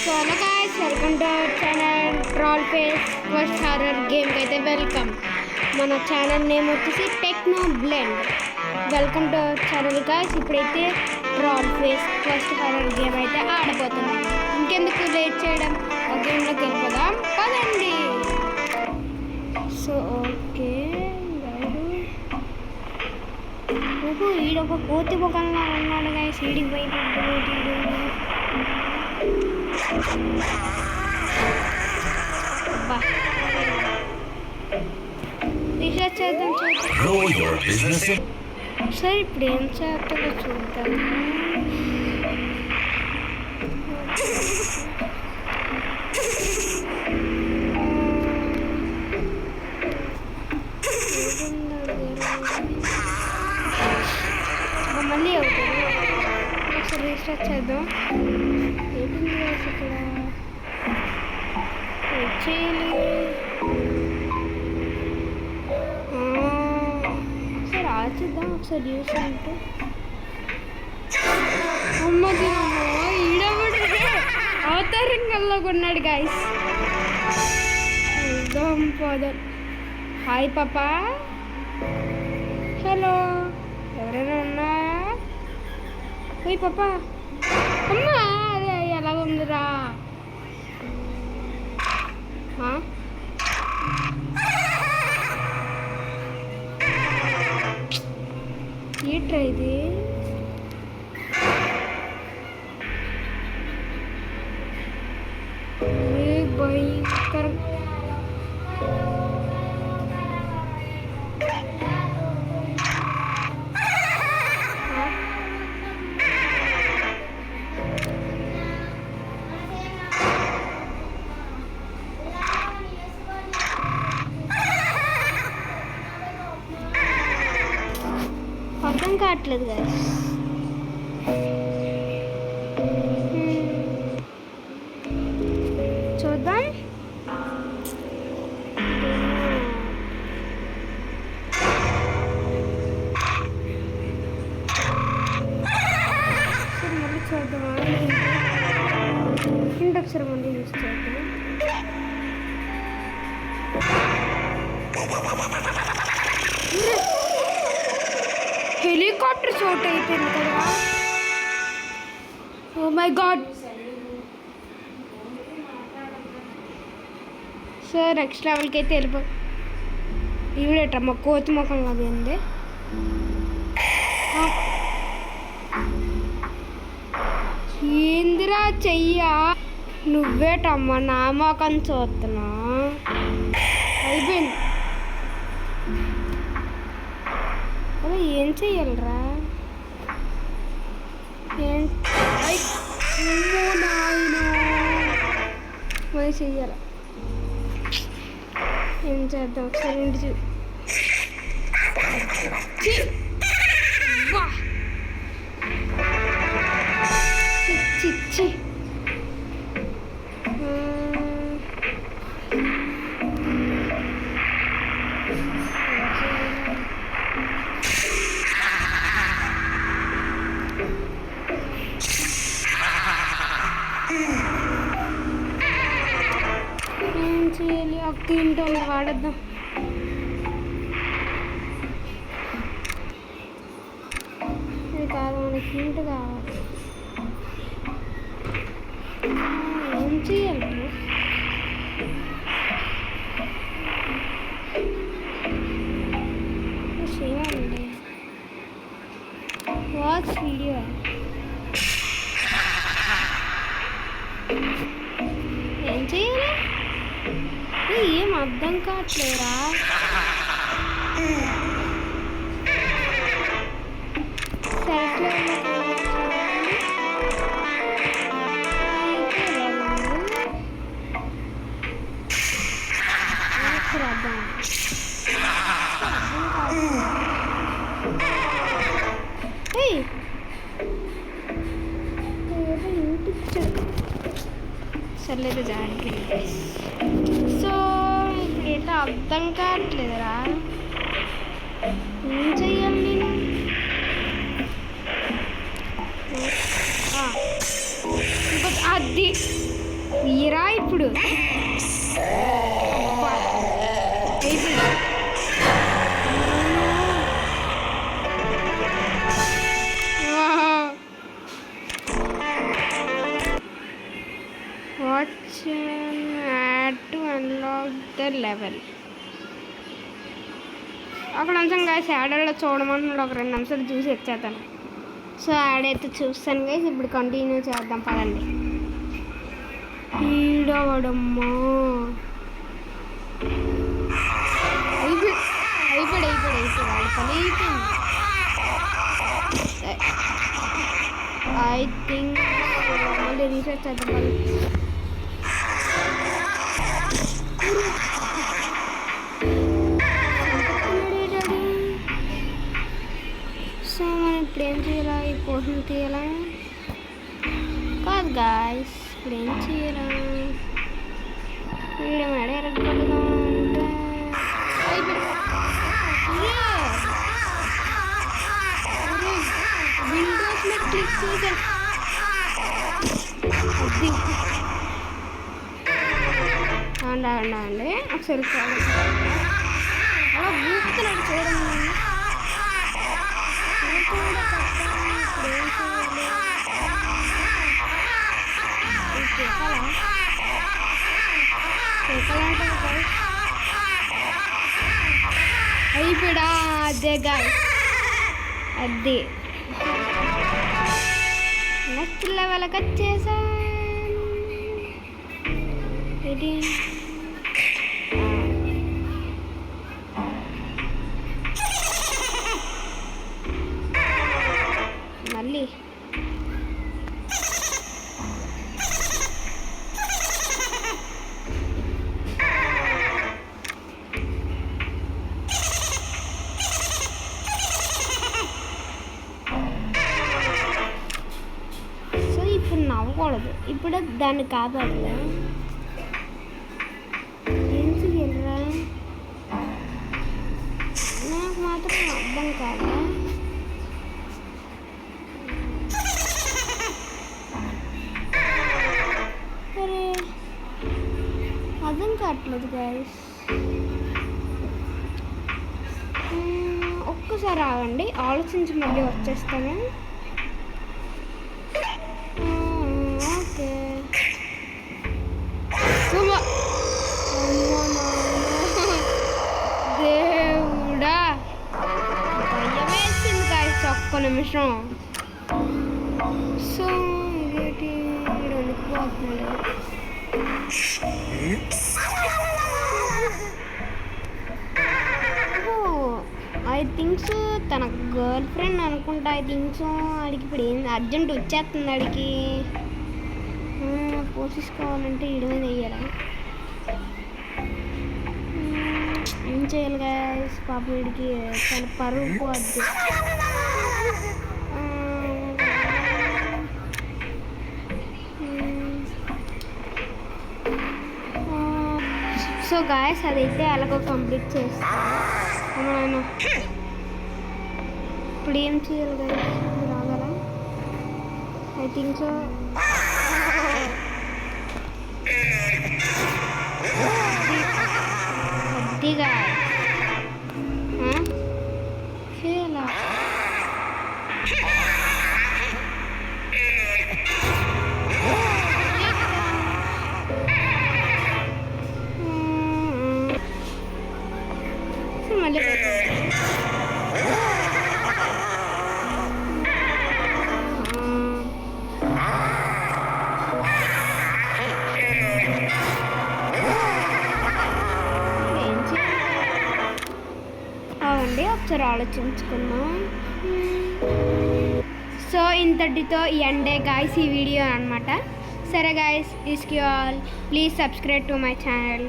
So hello guys, welcome to our channel troll face first horror గేమ్కి అయితే welcome. మన channel name వచ్చేసి techno blend. Welcome to our channel guys. ఇప్పుడైతే troll face first horror game అయితే ఆడబోతున్నాం. ఇంకెందుకు late చేయడం, ఆ గేమ్లోకి వెళ్ళిపోదాం పదండి. సో ఓకే, ఈడొక కోతి ముఖంలో ఉన్నాడు గైస్. ఈడికి బయట రీసెర్చ్ చేద్దాం సరే. ఇప్పుడు ఏం చేస్తాడో చూద్దాం. మళ్ళీ అవుతుంది. ఒకసారి రీస్టార్ట్ చేద్దాం. ఏంటి ఇక్కడ చేయాలి. ఒకసారి ఆచిద్దాం, ఒకసారి చూసుకుంటే. అమ్మది ఈడబడి అవతారంగల్లోకి ఉన్నాడు గైస్. పోదాం. హాయ్ పాపా, హలో, ఎవరైనా ఉన్నా? ఓయ్ పాపా, అమ్మా అదే ఎలా ఉందిరా? ఏంట్రా ఇది? భయంకరం. అర్థం కావట్లేదు గైస్. చూద్దాం. మళ్ళీ చూద్దామా? ఇంకొకసారి మళ్ళీ యూస్ చేద్దాం. హెలికాప్టర్ షాట్ అయిపోయింది కదా. Oh my God. So next లెవెల్కి అయితే వెళ్ళిపో. ఈవిడేటమ్మా కోతి ముఖం అది ఉంది. ఏందిరా చెయ్యా? నువ్వేటమ్మా నా మొఖం చూస్తున్నా? అయిపోయింది. అదే ఏం చెయ్యాలరా? మరి చెయ్యాల. ఏం చేద్దాం ఒకసారి ఇంటి చిచ్చి. ఏం చేయాలి? ఒక తింటూ వాడద్దాం. ఇది కాదు, మనకి ఇంటి కావాలి. ఏం చేయాలి? చేయాలండి. Watch video. ఏం చేయాలి? ఏం అర్థం కావట్లేరా? సర్లేదు జాగ్రత్త. సో ఇప్పుడు ఏంటో అర్థం కావట్లేదురా. ఏం చెయ్యాలి నేను? ఇంకొక అది తీరా ఇప్పుడు watch add to unlock the level. ఒక నిమిషం గాయస్ యాడల్లో చూడమంటున్నాడు, ఒక 2 నిమిషాలు చూసి వచ్చేస్తాను. సో యాడ్ అయితే చూస్తాను గాయస్. ఇప్పుడు కంటిన్యూ చేద్దాం పదండి. ఈడవడమ్మా అయిపోయాడు పని అయిపోయింది. ఐ థింక్ మళ్ళీ రీసెర్చ్ చేద్దాం మళ్ళీ. సో మనం ఇప్పుడు ఏం చేయాలా? ఈ పోషన్ తీయాలా? కాదు గాయస్, ఇప్పుడు ఏం చేయాలా? వీడియో మేడ ఎరగొడదాం అంటే విండోస్ మీద క్లిక్ చేశాను. అది అండి ఒకసారి అలా ఊపుతున్నాడు చూడండి. అయిపోయాడా? అదే గాయ్, అది నెక్స్ట్ లెవెల్కి వచ్చేసాను. ఇది మళ్ళీ ఇప్పుడు నవ్వకూడదు, ఇప్పుడు దాన్ని కాపాడు. ఏం చెయ్యాలరా నాకు మాత్రం అర్థం కాదా? సరే అర్థం కావట్లేదు గైస్. ఒక్కసారి ఆగండి, ఆలోచించి మళ్ళీ వచ్చేస్తాను. దేవుడా భయం వేసింది గాయస్ ఒక్క నిమిషం. సో ఏంటి వణికిపోతున్నాడు. ఐ థింక్స్ తన గర్ల్ ఫ్రెండ్ అనుకుంటా. ఐ థింక్స్ ఆడికి ఇప్పుడు ఏం అర్జెంట్ వచ్చేస్తుంది. ఆడికి పోషించుకోవాలంటే ఇడి మీద వేయాలా? ఏం చేయాలి గాయస్? పాప వీడికి తన పరువు పోద్ది. సో గాయస్ అదైతే అలాగో కంప్లీట్ చేస్తాను. ఇప్పుడు ఏం చేయాలి గాయస్? రాగల ఐ థింక్ సో. కొద్దిగా చేయాలా? మళ్ళీ అండి ఒకసారి ఆలోచించుకున్నాం. సో ఇంతటితో ఎండే గాయస్ ఈ వీడియో అనమాట. సరే guys, is you all please subscribe to my channel.